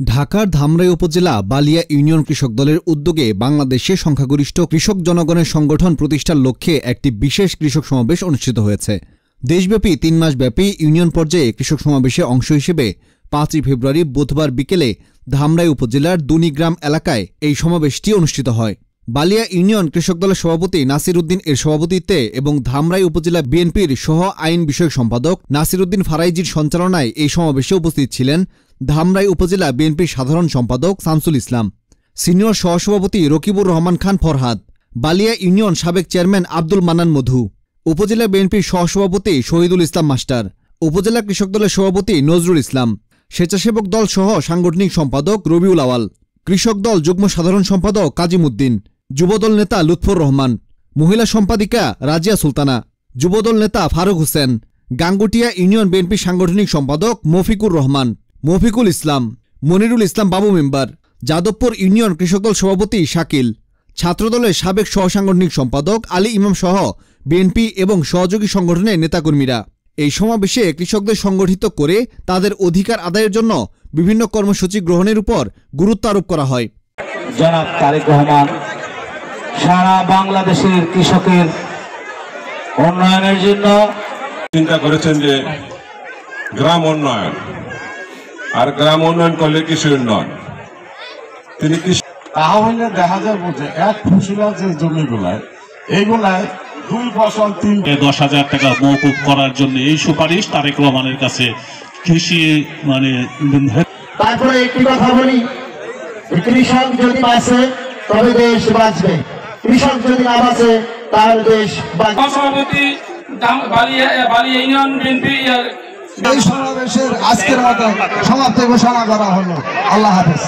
ঢাকার ধামরাই উপজেলা বালিয়া ইউনিয়ন কৃষক দলের উদ্যোগে বাংলাদেশে সংখ্যাগরিষ্ঠ কৃষক জনগণের সংগঠন প্রতিষ্ঠার লক্ষ্যে একটি বিশেষ কৃষক সমাবেশ অনুষ্ঠিত হয়েছে। দেশব্যাপী ৩ মাসব্যাপী ইউনিয়ন পর্যায়ে কৃষক সমাবেশে অংশ হিসেবে ৫ই ফেব্রুয়ারি বুধবার বিকেলে ধামরাই উপজেলার দুনিগ্রাম এলাকায় এই সমাবেশটি অনুষ্ঠিত হয়। বালিয়া ইউনিয়ন কৃষক দলের সভাপতি নাসির উদ্দিন এর সভাপতিত্বে এবং ধামরাই উপজেলা বিএনপির সহ আইন বিষয়ক সম্পাদক নাসির উদ্দিন ফারাইজির সঞ্চালনায় এই সমাবেশে উপস্থিত ছিলেন ধামরাই উপজেলা বিএনপির সাধারণ সম্পাদক শামসুল ইসলাম, সিনিয়র সহসভাপতি রকিবুর রহমান খান ফরহাদ, বালিয়া ইউনিয়ন সাবেক চেয়ারম্যান আব্দুল মান্নান মধু, উপজেলা বিএনপির সহসভাপতি শহীদুল ইসলাম মাস্টার, উপজেলা কৃষক দলের সভাপতি নজরুল ইসলাম, স্বেচ্ছাসেবক দল সহ সাংগঠনিক সম্পাদক রবিউল আওয়াল, কৃষক দল যুগ্ম সাধারণ সম্পাদক কাজিমউদ্দিন, যুবদল নেতা লুৎফর রহমান, মহিলা সম্পাদিকা রাজিয়া সুলতানা, যুবদল নেতা ফারুক হোসেন, গাঙ্গুটিয়া ইউনিয়ন বিএনপি সাংগঠনিক সম্পাদক মফিকুর রহমান, মফিকুল ইসলাম, মনিরুল ইসলাম বাবু মেম্বার, যাদবপুর ইউনিয়ন কৃষক দল সভাপতি শাকিল, ছাত্রদলের সাবেক সহসাংগঠনিক সম্পাদক আলী ইমাম সহ বিএনপি এবং সহযোগী সংগঠনের নেতাকর্মীরা। এই সমাবেশে কৃষকদের সংগঠিত করে তাদের অধিকার আদায়ের জন্য বিভিন্ন কর্মসূচি গ্রহণের উপর গুরুত্ব আরোপ করা হয়। জনাব তারেক রহমান সারা বাংলাদেশের কৃষকের উন্নয়নের জন্য চিন্তা করেছেন যে গ্রাম উন্নয়ন, আর গ্রাম উন্নয়ন করলে কৃষি উন্নয়ন। তিনি তাহলে দেখা যাবে যে এক ফসলা যে জমিগুলায় এইগুলায় 2 ফসল 10,000 টাকা মওকুফ করার জন্য এই সুপারিশ তারেক রহমানের কাছে কৃষি তারপরে একটি কথা বলি, কৃষক যদি বাঁচে তবে দেশ বাঁচবে, কৃষক যদি না বাঁচে তাহলে দেশ বাঁচবে। সভাপতি বালিয়া ইউনিয়ন বিএনপি এই সমাবেশের আজকের মতো সমাপ্তি ঘোষণা করা হলো। আল্লাহ হাফেজ।